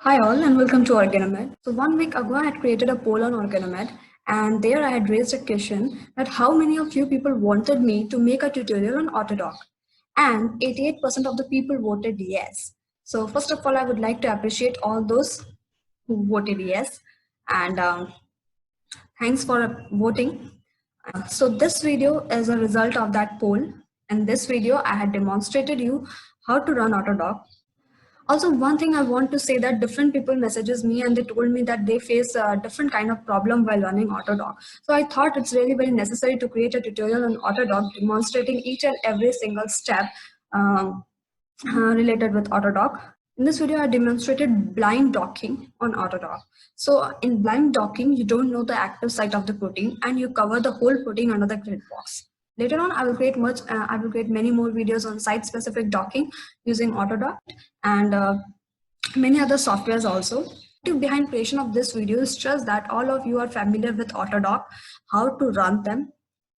Hi all and welcome to Organomed. So 1 week ago I had created a poll on Organomed and there I had raised a question that how many of you people wanted me to make a tutorial on Autodoc, and 88% of the people voted yes. So first of all I would like to appreciate all those who voted yes, and thanks for voting. So this video is a result of that poll. In this video I had demonstrated you how to run Autodoc. Also, one thing I want to say that different people messages me and they told me that they face a different kind of problem while running Autodoc. So I thought it's really very necessary to create a tutorial on Autodoc demonstrating each and every single step um, related with Autodoc. In this video, I demonstrated blind docking on Autodoc. So in blind docking, you don't know the active site of the protein and you cover the whole protein under the grid box. Later on, I will create many more videos on site-specific docking using Autodoc and many other softwares also. Behind creation of this video is just that all of you are familiar with Autodoc, how to run them.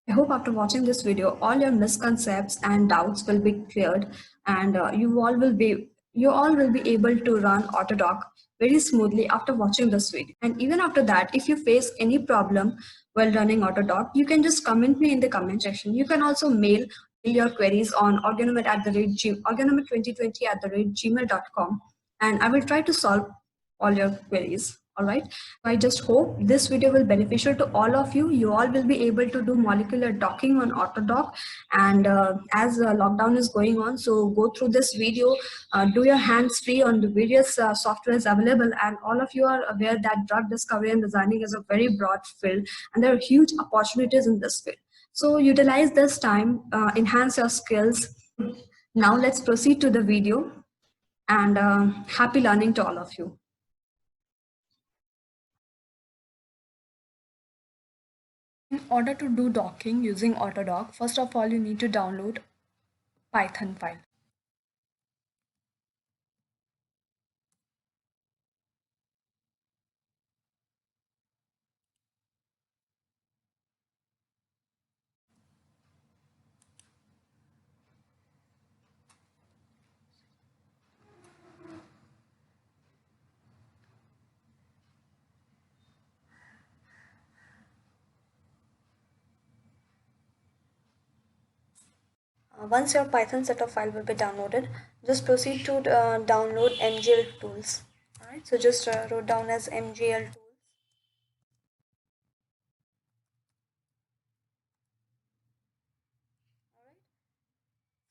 I hope after watching this video, all your misconceptions and doubts will be cleared, and you all will be able to run Autodoc very smoothly after watching this video. And even after that, if you face any problem while running Autodoc, you can just comment me in the comment section. You can also mail your queries on organomed2020@gmail.com, and I will try to solve all your queries. All right. I just hope this video will be beneficial to all of you. You all will be able to do molecular docking on Autodoc, and as lockdown is going on, so go through this video, do your hands free on the various softwares available, and all of you are aware that drug discovery and designing is a very broad field, and there are huge opportunities in this field. So utilize this time, enhance your skills. Now let's proceed to the video, and happy learning to all of you. In order to do docking using Autodoc, first of all, you need to download Python file. Once your Python setup file will be downloaded, just proceed to download MGL tools. Alright, so just wrote down as MGL tools.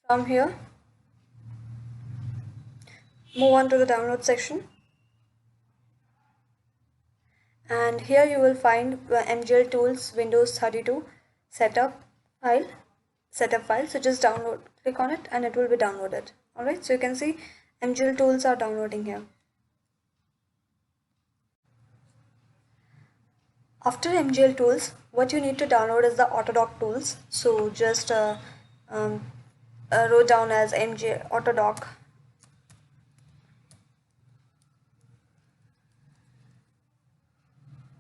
From here, move on to the download section. And here you will find MGL tools Windows 32 setup file. So just click on it and it will be downloaded. Alright, so you can see MGL tools are downloading here. After MGL tools, what you need to download is the Autodoc tools. So just wrote down as MGL Autodoc.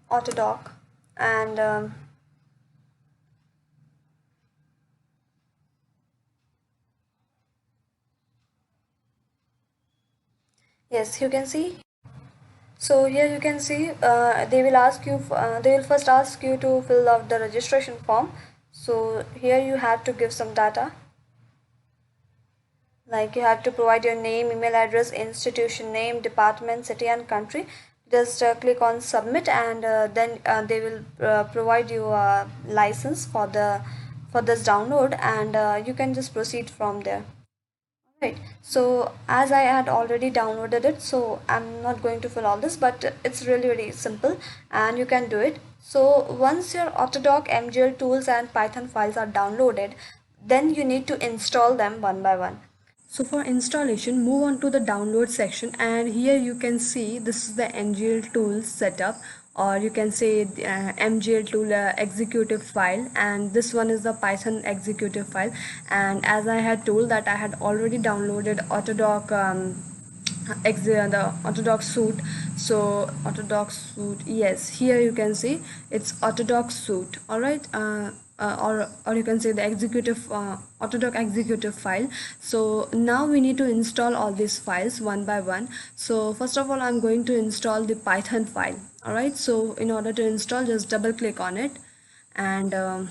Autodoc, and yes, you can see. So here you can see they will first ask you to fill out the registration form. So here you have to give some data, like you have to provide your name, email address, institution name, department, city and country. Just click on submit, and then they will provide you a license for this download, and you can just proceed from there. Right, so as I had already downloaded it, so I'm not going to fill all this, but it's really very simple and you can do it. So once your Autodoc, MGL tools and Python files are downloaded, then you need to install them one by one. So for installation, move on to the download section, and here you can see this is the MGL tools setup, or you can say MGL tool executive file, and this one is the Python executive file. And as I had told that I had already downloaded Autodoc the Autodoc suite. So Autodoc suite, yes, here you can see it's Autodoc suite. All right, or you can say the executive Autodoc executive file. So now we need to install all these files one by one. So first of all, I'm going to install the Python file. All right, so in order to install, just double click on it, and so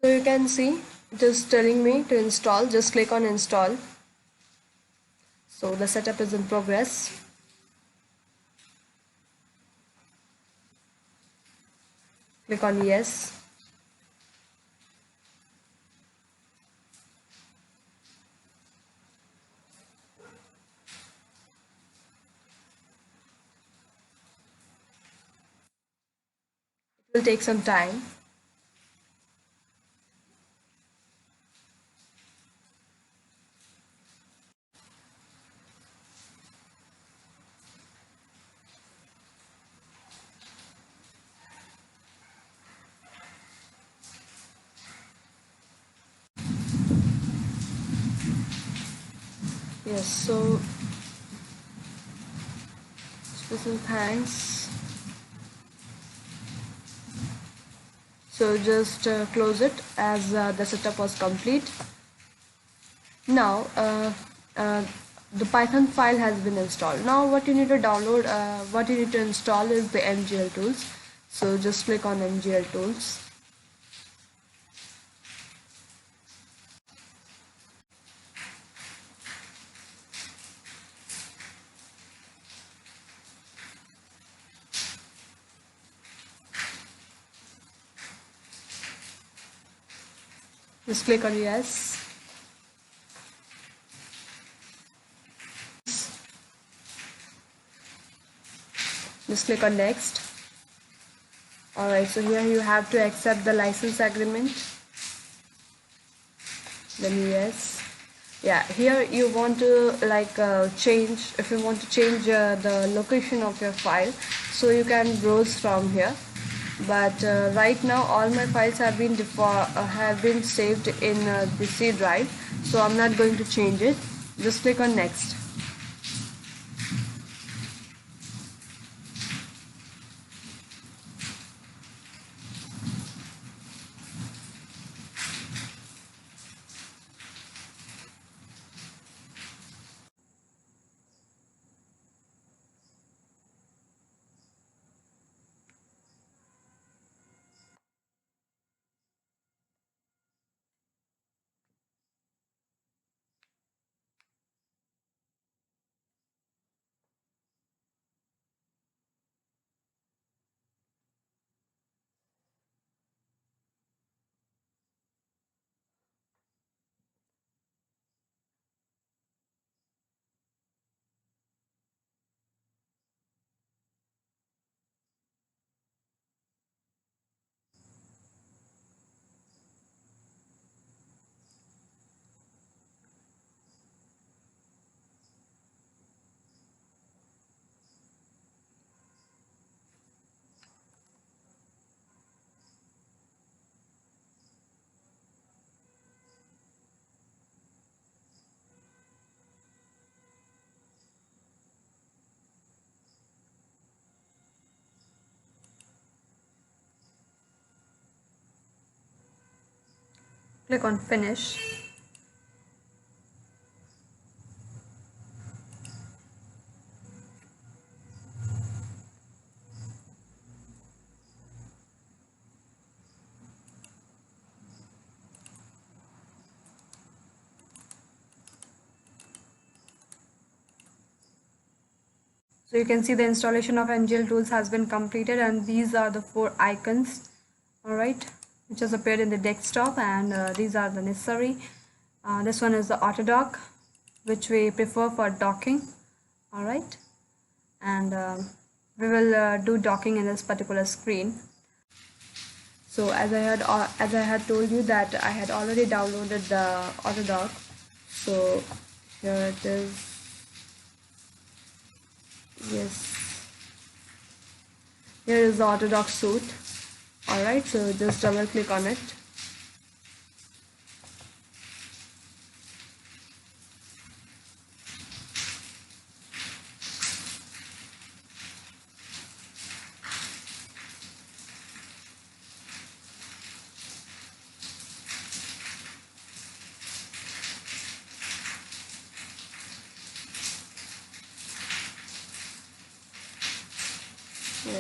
you can see it is telling me to install. Just click on install. So the setup is in progress. Click on yes. It will take some time. Yes, so special thanks. So just close it as the setup was complete. Now the Python file has been installed. Now what you need to download, what you need to install is the MGL tools. So just click on MGL tools. Just click on yes. Just click on next. Alright, so here you have to accept the license agreement. Then yes. Yeah, here you want to like change, if you want to change the location of your file, so you can browse from here. But right now all my files have been saved in the C drive, so I'm not going to change it. Just click on next. Click on finish. So you can see the installation of MGL tools has been completed, and these are the 4 icons, alright, which has appeared in the desktop, and these are the necessary. This one is the Autodoc, which we prefer for docking, alright, and we will do docking in this particular screen. So as I had told you that I had already downloaded the Autodoc, so here it is. Yes, here is the Autodoc suite. Alright, so just double click on it.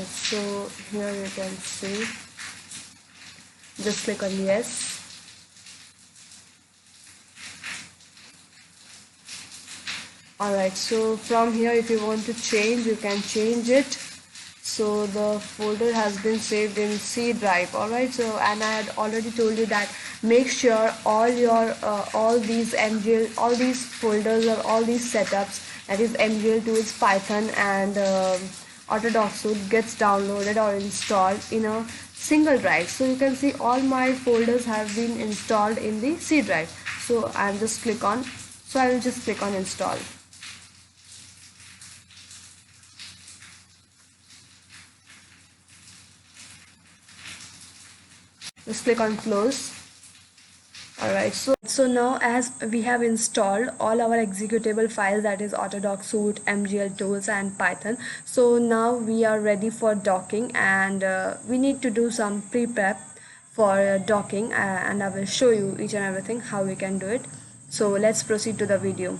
Alright, so here you can see, just click on yes. Alright, so from here if you want to change, you can change it. So the folder has been saved in C drive. Alright, so and I had already told you that make sure all your all these MGL, all these folders or all these setups, that is MGL tools, Python and Autodoc Suite, gets downloaded or installed in a single drive. So you can see all my folders have been installed in the C drive. So I will just click on install. Just click on close. Alright, so now as we have installed all our executable files, that is Autodoc Suite, MGL tools and Python, so now we are ready for docking, and we need to do some pre-prep for docking, and I will show you each and everything how we can do it. So let's proceed to the video.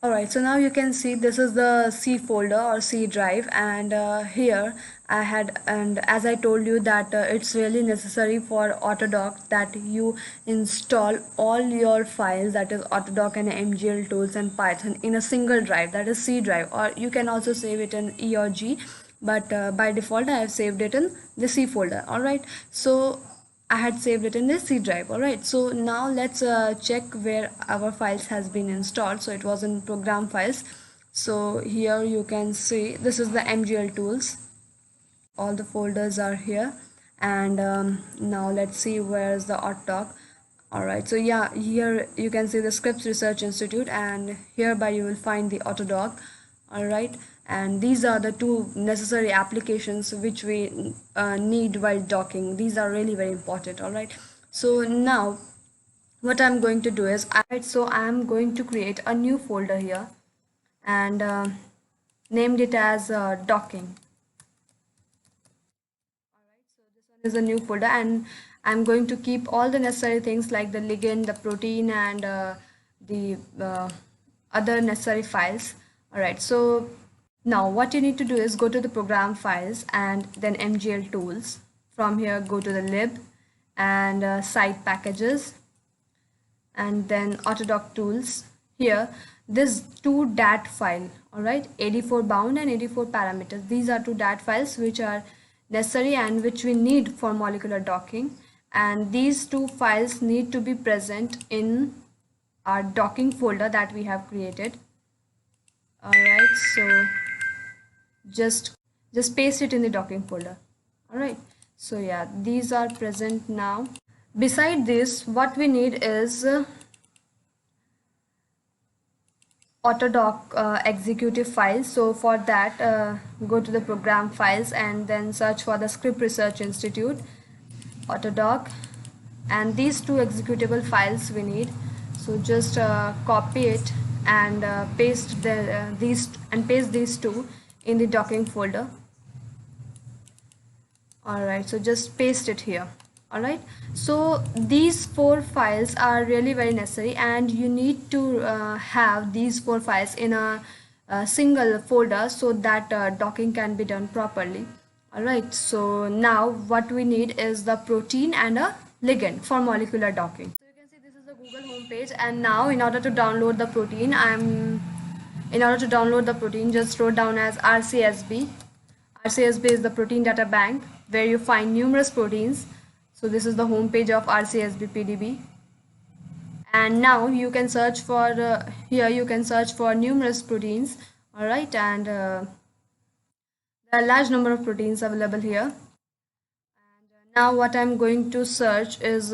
Alright, so now you can see this is the C folder or C drive, and here I had, and as I told you that it's really necessary for Autodoc that you install all your files, that is Autodoc and MGL tools and Python, in a single drive, that is C drive, or you can also save it in E or G, but by default I have saved it in the C folder. Alright, so I had saved it in the C drive. Alright, so now let's check where our files has been installed. So it was in program files. So here you can see this is the MGL tools. All the folders are here, and now let's see where's the Autodoc. Alright, so yeah, here you can see the Scripps Research Institute, and hereby you will find the Autodoc. Alright, and these are the two necessary applications which we need while docking. These are really very important. Alright, so now what I'm going to do is, I'm going to create a new folder here, and named it as docking. Is a new folder, and I'm going to keep all the necessary things like the ligand, the protein, and the other necessary files. Alright, so now what you need to do is go to the program files and then MGL tools. From here go to the lib and site packages, and then Autodoc tools. Here this two dat file, alright, 84 bound and 84 parameters, these are two dat files which are necessary and which we need for molecular docking, and these two files need to be present in our docking folder that we have created. Alright, so just paste it in the docking folder. Alright, so yeah, these are present now. Beside this, what we need is Autodoc executive files. So for that go to the program files and then search for the Scripps Research Institute, Autodoc, and these two executable files we need. So just copy it and paste these two in the docking folder. Alright, so just paste it here. Alright, so these four files are really very necessary, and you need to have these four files in a single folder so that docking can be done properly. Alright, so now what we need is the protein and a ligand for molecular docking. So you can see this is the Google homepage, and now in order to download the protein, just wrote down as RCSB. RCSB is the protein data bank where you find numerous proteins. So this is the home page of RCSB PDB, and now you can search for here you can search for numerous proteins. All right, and there are a large number of proteins available here. And now what I'm going to search is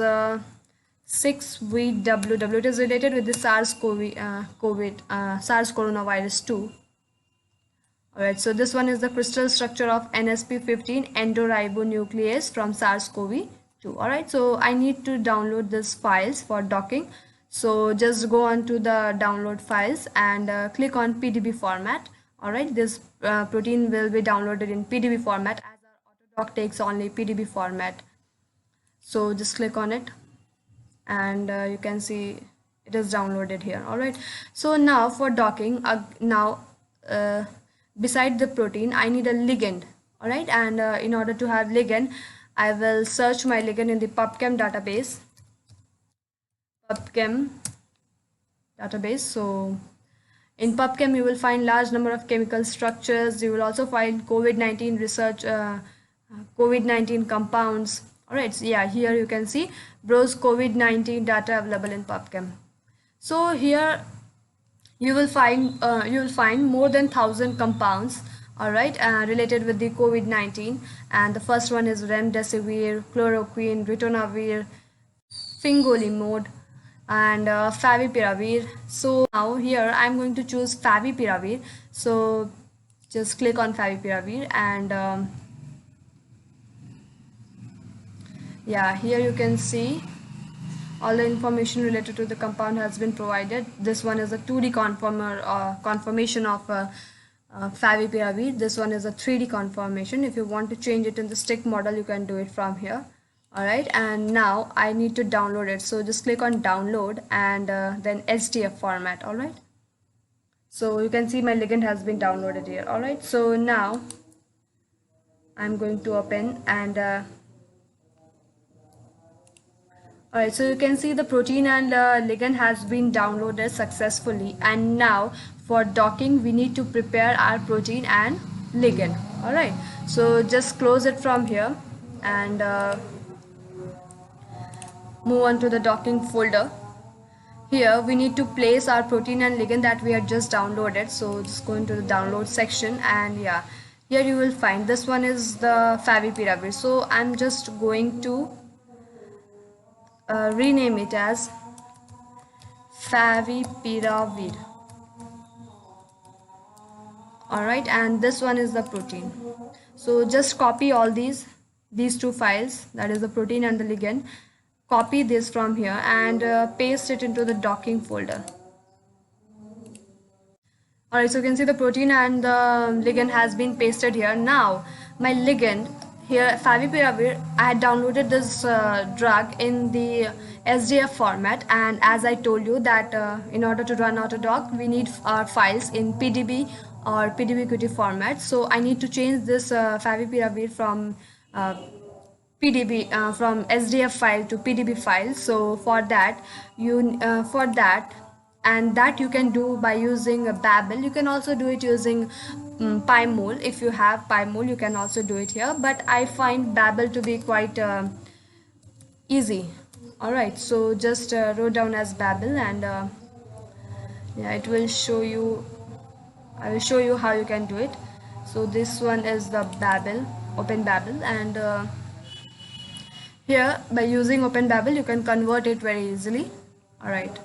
6VWW. It is related with the SARS coronavirus 2. Alright, so this one is the crystal structure of NSP15 endoribonuclease from SARS-CoV-2. Alright, so I need to download these files for docking. So just go on to the download files and click on PDB format. Alright, this protein will be downloaded in PDB format, as our Autodoc takes only PDB format. So just click on it, and you can see it is downloaded here. Alright, so now for docking, beside the protein I need a ligand. All right, and in order to have ligand, I will search my ligand in the PubChem database. So in PubChem, you will find large number of chemical structures. You will also find COVID-19 research, COVID-19 compounds. All right, so yeah, here you can see browse COVID-19 data available in PubChem. So here you will find more than 1,000 compounds, all right, related with the COVID-19. And the first one is remdesivir, chloroquine, ritonavir, fingolimod, and favipiravir. So now here I'm going to choose favipiravir. So just click on favipiravir, and yeah, here you can see all the information related to the compound has been provided. This one is a 2D conformation of favipiravir. This one is a 3D conformation. If you want to change it in the stick model, you can do it from here. All right, and now I need to download it. So just click on download, and then SDF format. All right. So you can see my ligand has been downloaded here. All right. So now I'm going to open, and alright, so you can see the protein and ligand has been downloaded successfully, and now for docking we need to prepare our protein and ligand. Alright, so just close it from here, and move on to the docking folder. Here we need to place our protein and ligand that we had just downloaded. So just go into the download section, and yeah, here you will find this one is the favipiravir. So I'm just going to rename it as favipiravir. All right, and this one is the protein. So just copy all these two files, that is the protein and the ligand. Copy this from here and paste it into the docking folder. Alright, so you can see the protein and the ligand has been pasted here. Now my ligand here, favipiravir, I had downloaded this drug in the SDF format, and as I told you that in order to run AutoDock we need our files in PDB or PDBQT format. So I need to change this favipiravir from PDB from SDF file to PDB file. So for that and that you can do by using a Babel. You can also do it using PyMol. If you have PyMol, you can also do it here, but I find Babel to be quite easy. All right, so just wrote down as Babel, and yeah, it will show you. I will show you how you can do it. So this one is the Babel, Open Babel, and here by using Open Babel you can convert it very easily. All right,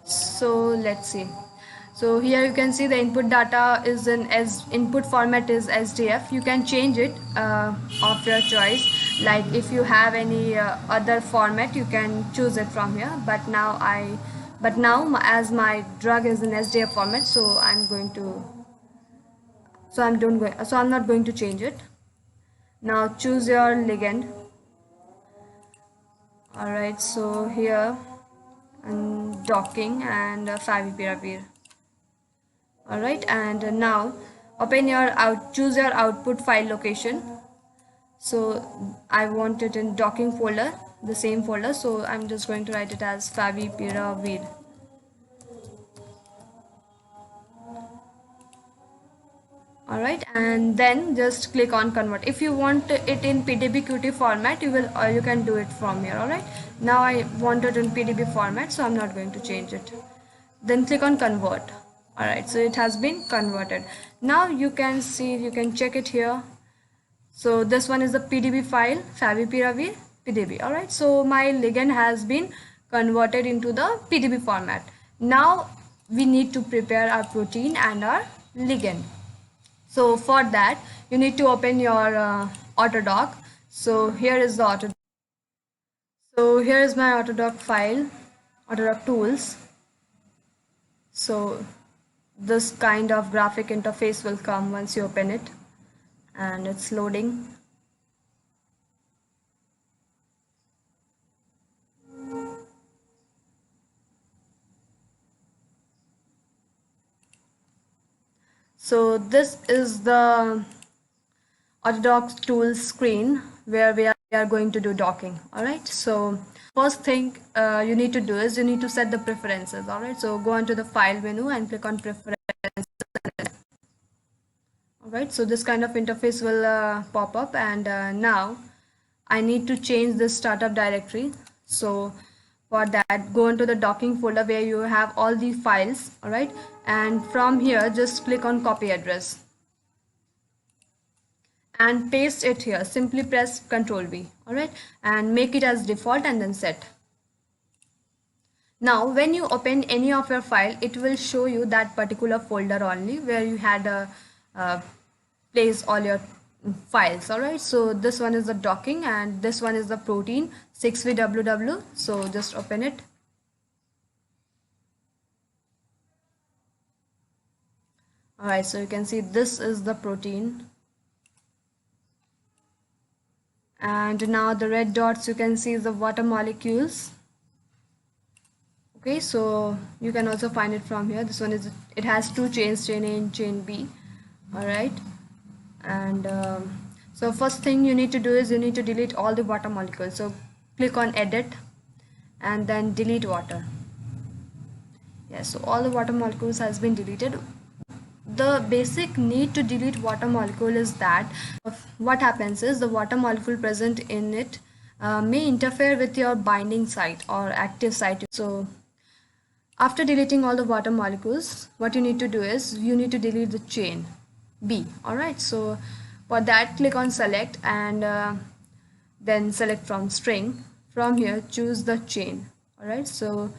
so let's see. So here you can see the input data is in input format is SDF. You can change it of your choice. Like if you have any other format, you can choose it from here. But now as my drug is in SDF format, so I'm not going to change it. Now choose your ligand. All right, so here and docking and favipiravir. All right, and now choose your output file location. So I want it in docking folder, the same folder. So I'm just going to write it as favipiravir. All right, and then just click on convert. If you want it in PDBQT format, you can do it from here. All right, now I want it in PDB format, so I'm not going to change it. Then click on convert. All right, so it has been converted. Now you can see, you can check it here. So this one is the PDB file, favipiravir PDB. All right, so my ligand has been converted into the PDB format. Now we need to prepare our protein and our ligand. So for that you need to open your AutoDock. So here is the AutoDock. So here is my AutoDock file, AutoDock tools. So this kind of graphic interface will come once you open it, and it's loading. So this is the Autodock tools screen where we are going to do docking. All right, so first thing you need to do is you need to set the preferences. All right, so go on to the file menu and click on preferences. All right, so this kind of interface will pop up, and now I need to change this startup directory. So for that, go into the docking folder where you have all the files. All right, and from here just click on copy address and paste it here. Simply press Ctrl V. All right, and make it as default and then set. Now when you open any of your file, it will show you that particular folder only where you had place all your files. All right, so this one is the docking and this one is the protein 6VWW. So just open it. All right, so you can see this is the protein, and now the red dots you can see is the water molecules. Okay, so you can also find it from here. This one is, it has two chains, chain A and chain B. All right, and so first thing you need to do is you need to delete all the water molecules. So click on edit and then delete water. Yes, so all the water molecules has been deleted. The basic need to delete water molecule is that what happens is the water molecule present in it may interfere with your binding site or active site. So after deleting all the water molecules, what you need to do is you need to delete the chain B. All right, so for that click on select and then select from string. From here choose the chain. All right, so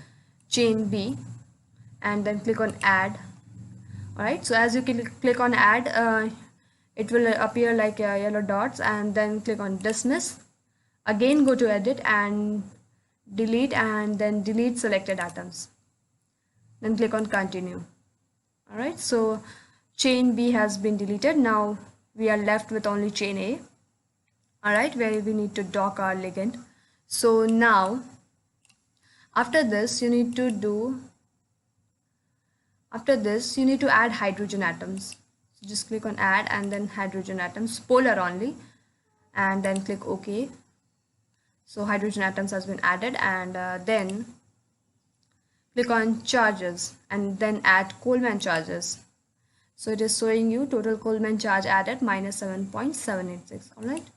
chain B, and then click on add. All right, so as you click on add, it will appear like yellow dots, and then click on dismiss. Again go to edit and delete, and then delete selected atoms, then click on continue. All right, so chain B has been deleted. Now we are left with only chain A. All right, where we need to dock our ligand. So now after this you need to add hydrogen atoms. So just click on add and then hydrogen atoms, polar only, and then click OK. So hydrogen atoms has been added, and then click on charges and then add Coleman charges. So it is showing you total Coleman charge added -7.786. All right.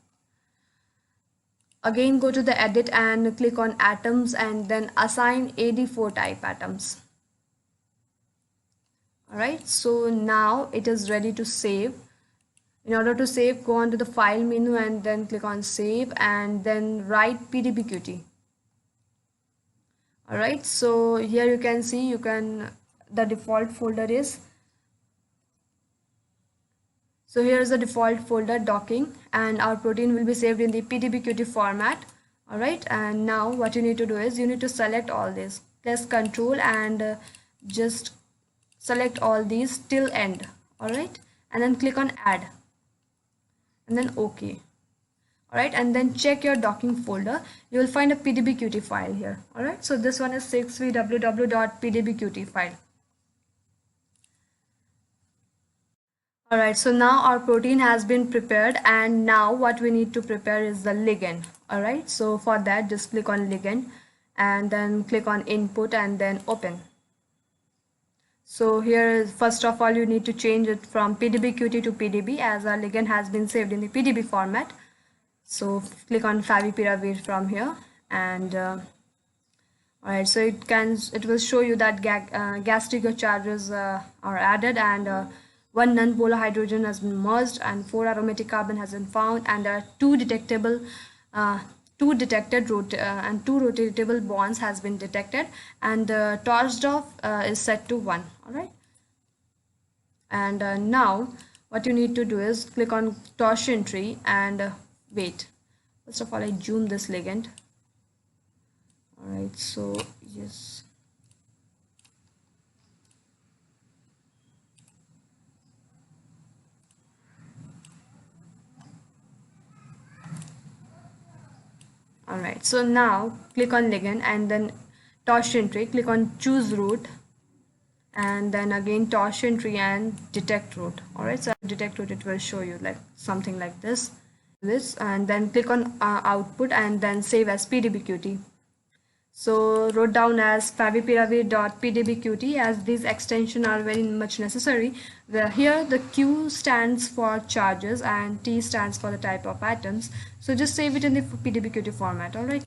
Again go to the edit and click on atoms and then assign AD4 type atoms. All right, so now it is ready to save. In order to save, go on to the file menu and then click on save and then write PDBQT. All right, so here you can see the default folder is, so here is the default folder docking, and our protein will be saved in the PDBQT format. All right, and now what you need to do is you need to select all this. Press Ctrl and just select all these till end. All right, and then click on add and then OK. All right, and then check your docking folder. You will find a PDBQT file here. All right, so this one is 6vww.pdbqt file. All right, so now our protein has been prepared, and now what we need to prepare is the ligand. All right, so for that just click on ligand and then click on input and then open. So here first of all you need to change it from PDBQT to PDB, as our ligand has been saved in the PDB format. So click on favipiravir from here, and all right, so it will show you that gastric charges are added, and one non-polar hydrogen has been merged, and 4 aromatic carbon has been found, and there are two detected and 2 rotatable bonds has been detected, and Torsdorf is set to 1. All right, and now what you need to do is click on torsion tree and wait. First of all, I zoom this ligand. All right, so yes. All right, so now click on ligand and then torsion tree, click on choose route, and then again torsion tree and detect root. All right, so detect root, it will show you like something like this, and then click on output and then save as pdbqt. So wrote down as favipiravir.pdbqt, as these extensions are very much necessary. Here the Q stands for charges and T stands for the type of atoms. So just save it in the pdbqt format. All right.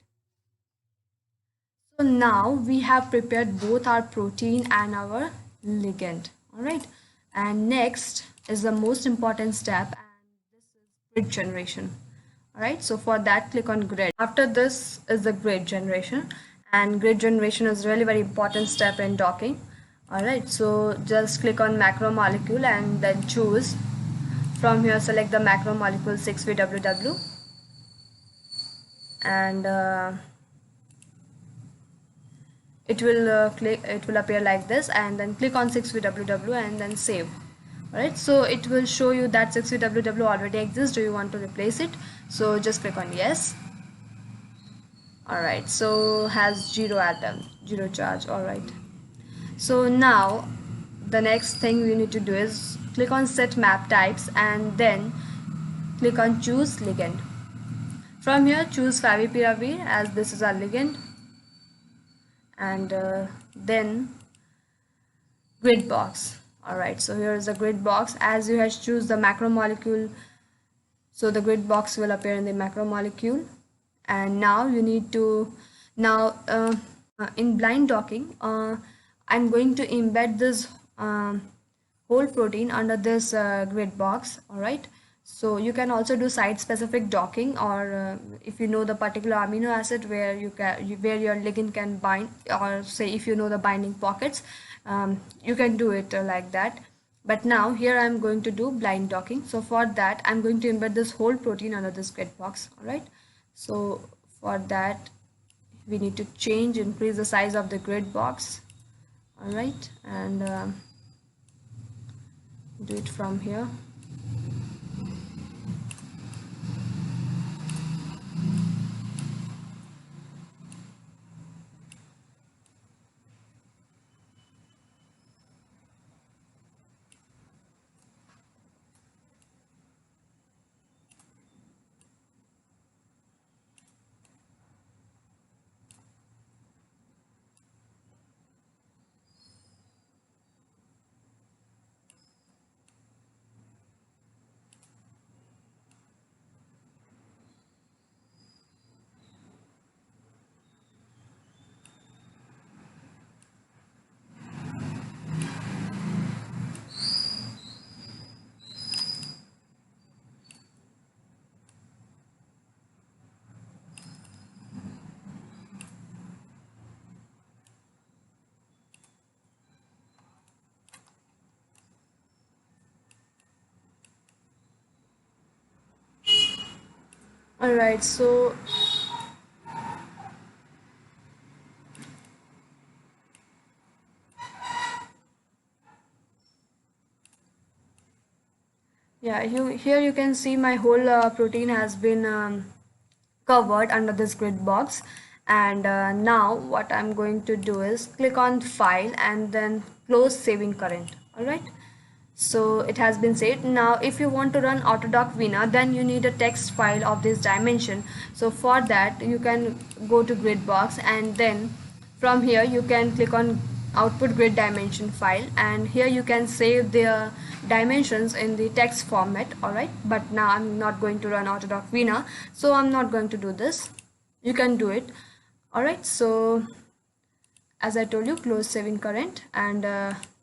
So now we have prepared both our protein and our ligand. All right. And next is the most important step, and this is grid generation. All right. So for that, click on grid. After this is the grid generation, and grid generation is really very important step in docking. All right. So just click on macromolecule and then choose. From here, select the macromolecule 6VWW, and it will appear like this, and then click on 6VWW and then save. Alright, so it will show you that 6VWW already exists. Do you want to replace it? So just click on yes. Alright, so has 0 atom, 0 charge. Alright, so now the next thing we need to do is click on set map types and then click on choose ligand. From here, choose favipiravir, as this is our ligand, and then grid box. All right, so here is the grid box. As you have choose the macromolecule, so the grid box will appear in the macromolecule. And now you need to in blind docking, I'm going to embed this whole protein under this grid box. All right, so you can also do site specific docking, or if you know the particular amino acid where where your ligand can bind, or say if you know the binding pockets, you can do it like that. But now here I'm going to do blind docking. So for that, I'm going to embed this whole protein under this grid box. All right, so for that we need to increase the size of the grid box. All right, and do it from here. All right, so yeah, here you can see my whole protein has been covered under this grid box. And now what I'm going to do is click on file and then close saving current. All right, so it has been saved. Now if you want to run Autodoc Vina, then you need a text file of this dimension. So for that you can go to grid box, and then from here you can click on output grid dimension file, and here you can save the dimensions in the text format. All right, but now I'm not going to run Autodoc Vina, so I'm not going to do this. You can do it. All right, so as I told you, close saving current, and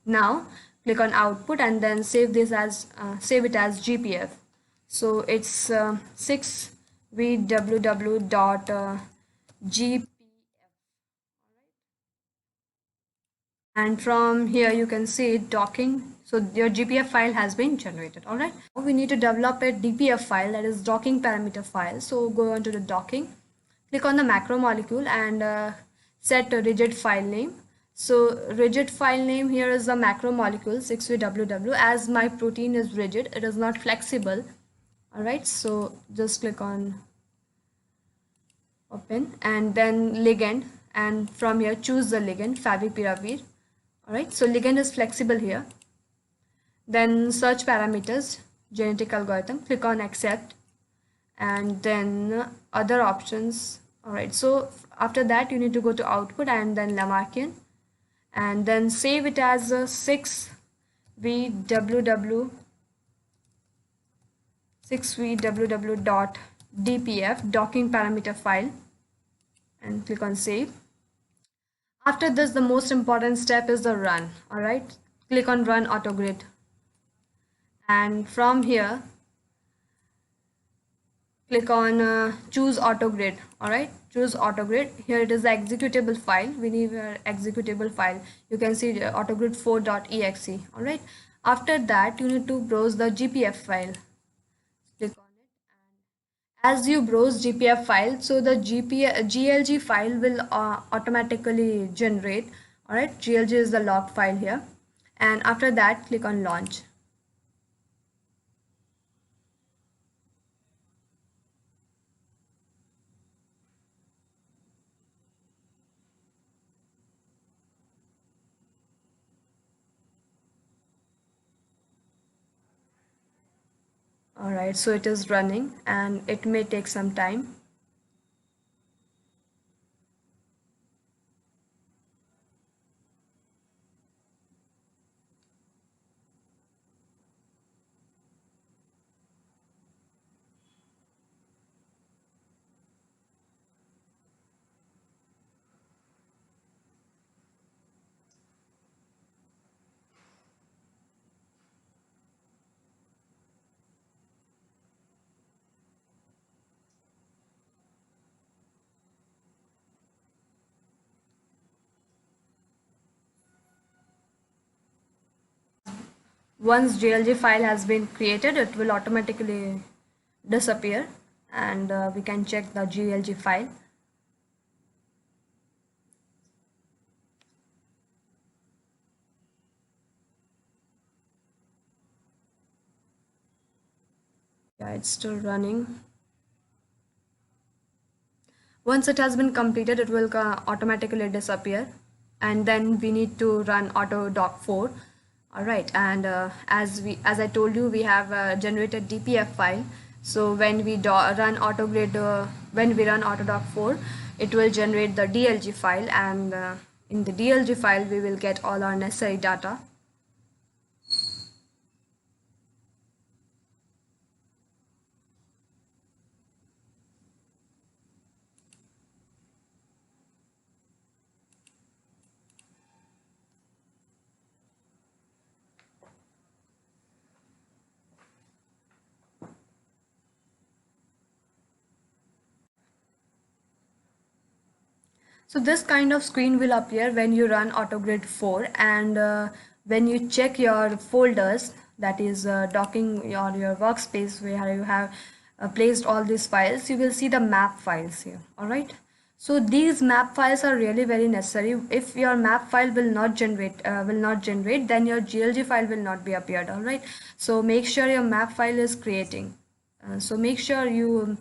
now click on output and then save this as save it as GPF. So it's 6vww.gpf, and from here you can see docking. So your GPF file has been generated. All right, now we need to develop a DPF file, that is docking parameter file. So go on to the docking, click on the macromolecule and set a rigid file name. So rigid file name here is the macromolecule 6VWW. As my protein is rigid, it is not flexible. All right, so just click on open and then ligand, and from here choose the ligand favipiravir. All right, so ligand is flexible here. Then search parameters, genetic algorithm, click on accept, and then other options. All right, so after that you need to go to output and then Lamarckian, and then save it as a 6vww 6vww.dpf docking parameter file, and click on save. After this, the most important step is the run. All right, click on run AutoGrid, and from here click on choose AutoGrid. All right, choose AutoGrid. Here it is the executable file. We need an executable file. You can see autogrid4.exe. all right, after that you need to browse the GPF file. Click on it, and as you browse GPF file, so the GLG file will automatically generate. All right, GLG is the log file here, and after that click on launch. All right, so it is running and it may take some time. Once GLG file has been created, it will automatically disappear, and we can check the GLG file. Yeah, it's still running. Once it has been completed, it will automatically disappear, and then we need to run AutoDock4. All right, and as I told you, we have generated DPF file. So when we run AutoGrid, when we run AutoDock4, it will generate the DLG file, and in the DLG file we will get all our necessary data. So this kind of screen will appear when you run AutoGrid 4, and when you check your folders, that is docking your workspace where you have placed all these files, you will see the map files here. All right. So these map files are really very necessary. If your map file will not generate, then your GLG file will not be appeared. All right. So make sure your map file is creating. So make sure you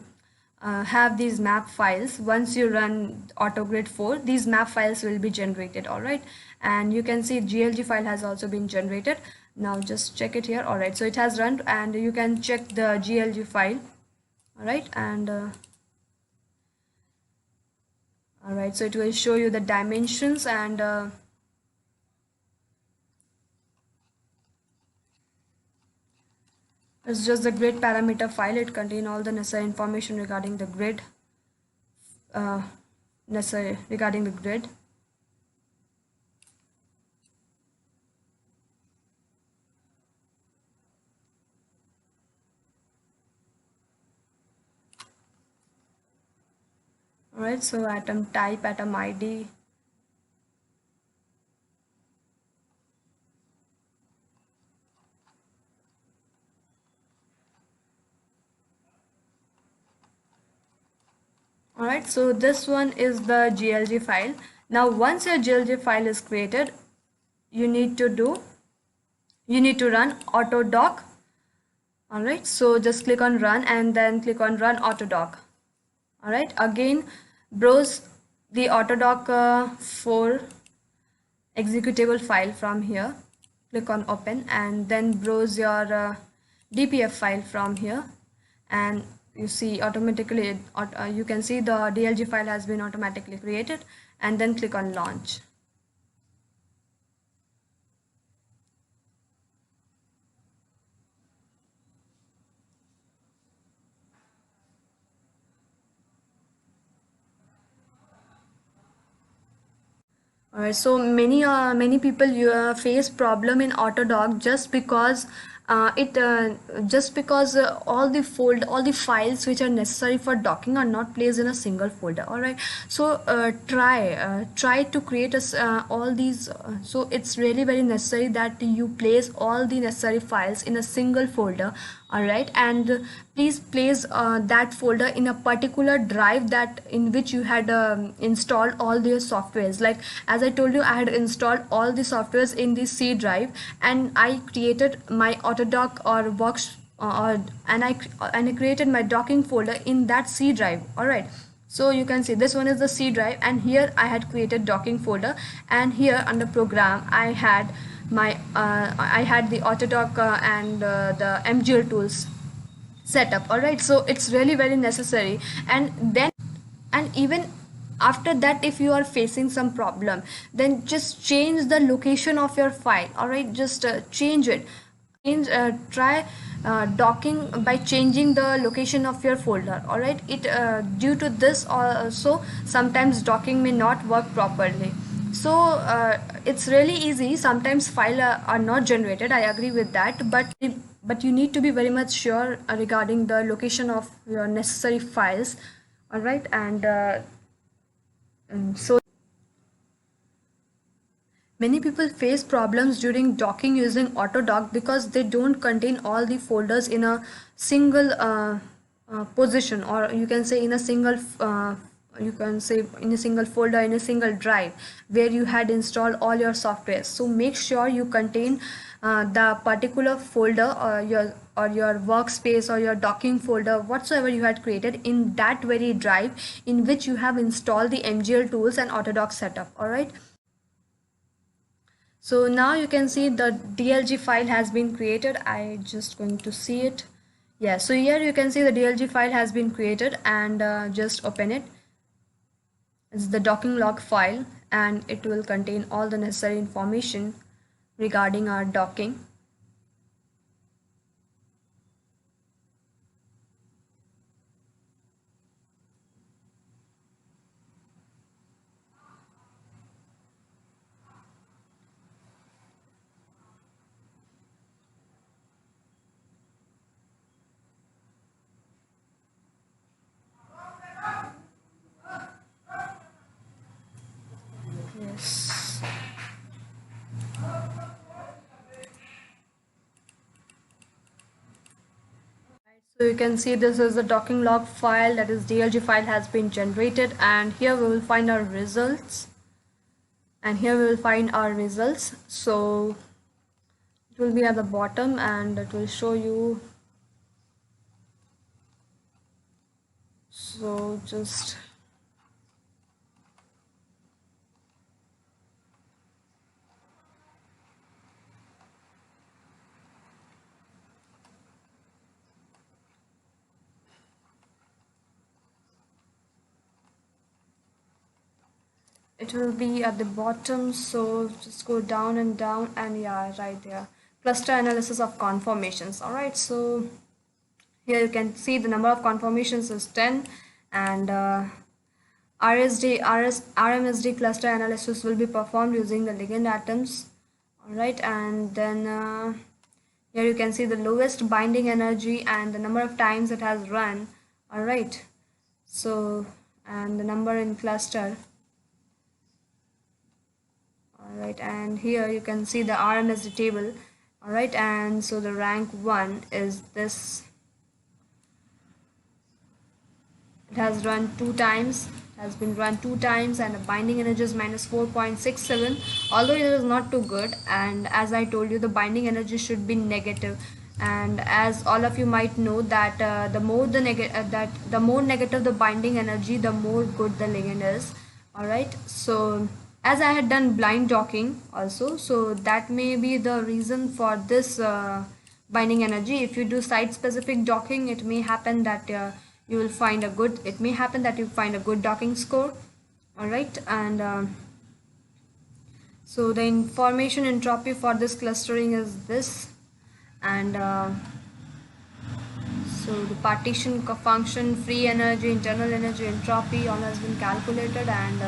have these map files. Once you run AutoGrid 4, these map files will be generated. All right, and you can see GLG file has also been generated. Now just check it here. All right, so it has run, and you can check the GLG file. All right, and all right, so it will show you the dimensions, and it's just the grid parameter file. It contains all the necessary information regarding the grid. Regarding the grid. All right, so atom type, atom ID. All right, so this one is the GLG file. Now once your GLG file is created, you need to run AutoDock. All right, so just click on run and then click on run AutoDock. All right, again browse the AutoDock 4 executable file from here. Click on open and then browse your DPF file from here, and you see automatically you can see the DLG file has been automatically created, and then click on launch. Alright, so many people face problem in Autodoc just because it just because all the files which are necessary for docking are not placed in a single folder. Alright, so try to create all these. So it's really very necessary that you place all the necessary files in a single folder. Alright, and please place that folder in a particular drive that in which you had installed all the softwares. Like as I told you, I had installed all the softwares in the C drive, and I created my Autodoc or Works and I created my docking folder in that C drive. Alright, so you can see this one is the C drive, and here I had created docking folder, and here under program I had my I had the Autodoc and the MGL tools set up. All right, so it's really very necessary. And then, and even after that, if you are facing some problem, then just change the location of your file. All right, just change it. Try docking by changing the location of your folder. All right, it due to this also sometimes docking may not work properly. So it's really easy. Sometimes file are not generated, I agree with that, but you need to be very much sure regarding the location of your necessary files. All right, and so many people face problems during docking using Autodoc because they don't contain all the folders in a single position, or you can say in a single you can say in a single folder, in a single drive where you had installed all your software. So make sure you contain the particular folder or your workspace or your docking folder whatsoever you had created in that very drive in which you have installed the MGL tools and Autodoc setup. All right, so now you can see the DLG file has been created. I just going to see it. Yeah, so here you can see the DLG file has been created, and just open it. It's the docking log file, and it will contain all the necessary information regarding our docking. Yes. So you can see this is the docking log file, that is DLG file has been generated, and here we will find our results, so it will be at the bottom and it will show you. So just it will be at the bottom, so just go down and down, and yeah, right there, cluster analysis of conformations. All right, so here you can see the number of conformations is 10, and RMSD cluster analysis will be performed using the ligand atoms. All right, and then here you can see the lowest binding energy and the number of times it has run. All right, so and the number in cluster. All right, and here you can see the RMSD table. All right, and so the rank 1 is this. It has run 2 times, and the binding energy is minus 4.67, although it is not too good. And as I told you, the binding energy should be negative, and as all of you might know that the more negative the binding energy, the more good the ligand is. All right, so as I had done blind docking also, so that may be the reason for this binding energy. If you do site specific docking, it may happen that you will find a good, it may happen that you find a good docking score. All right, and so the information entropy for this clustering is this, and so the partition function, free energy, internal energy, entropy, all has been calculated, and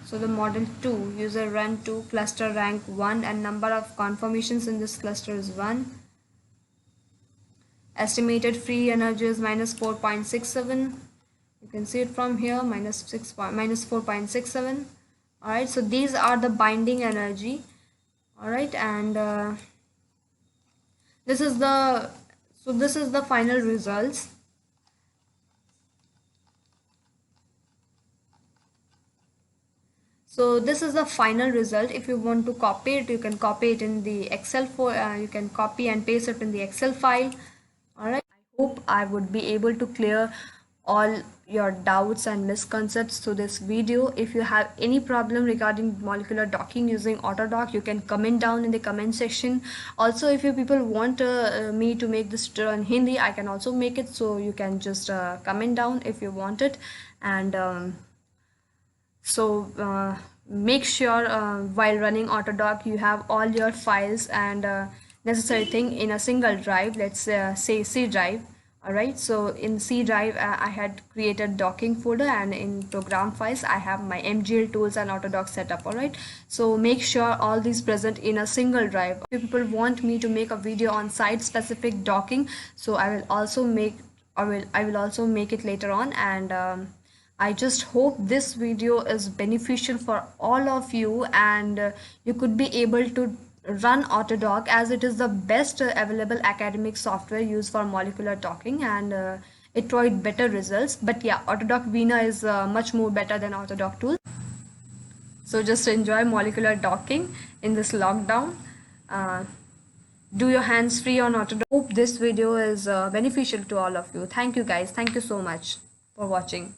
so the model 2, user run 2, cluster rank 1, and number of conformations in this cluster is 1. Estimated free energy is minus 4.67. You can see it from here, minus 4.67. All right, so these are the binding energy. All right, and this is the final results. So this is the final result. If you want to copy it, you can copy it in the Excel you can copy and paste it in the Excel file. All right, I hope I would be able to clear all your doubts and misconceptions through this video. If you have any problem regarding molecular docking using Autodock, you can comment down in the comment section. Also, if you people want me to make this in Hindi, I can also make it, so you can just comment down if you want it. And make sure while running Autodock you have all your files and necessary thing in a single drive. Let's say C drive. All right, so in C drive I had created docking folder, and in program files I have my MGL tools and Autodock setup. All right, so make sure all these present in a single drive. If people want me to make a video on site specific docking, so I will also make it later on. And I just hope this video is beneficial for all of you, and you could be able to run Autodock, as it is the best available academic software used for molecular docking, and it provides better results. But yeah, Autodock Veena is much more better than Autodock tool. So just enjoy molecular docking in this lockdown. Do your hands free on Autodock. Hope this video is beneficial to all of you. Thank you guys. Thank you so much for watching.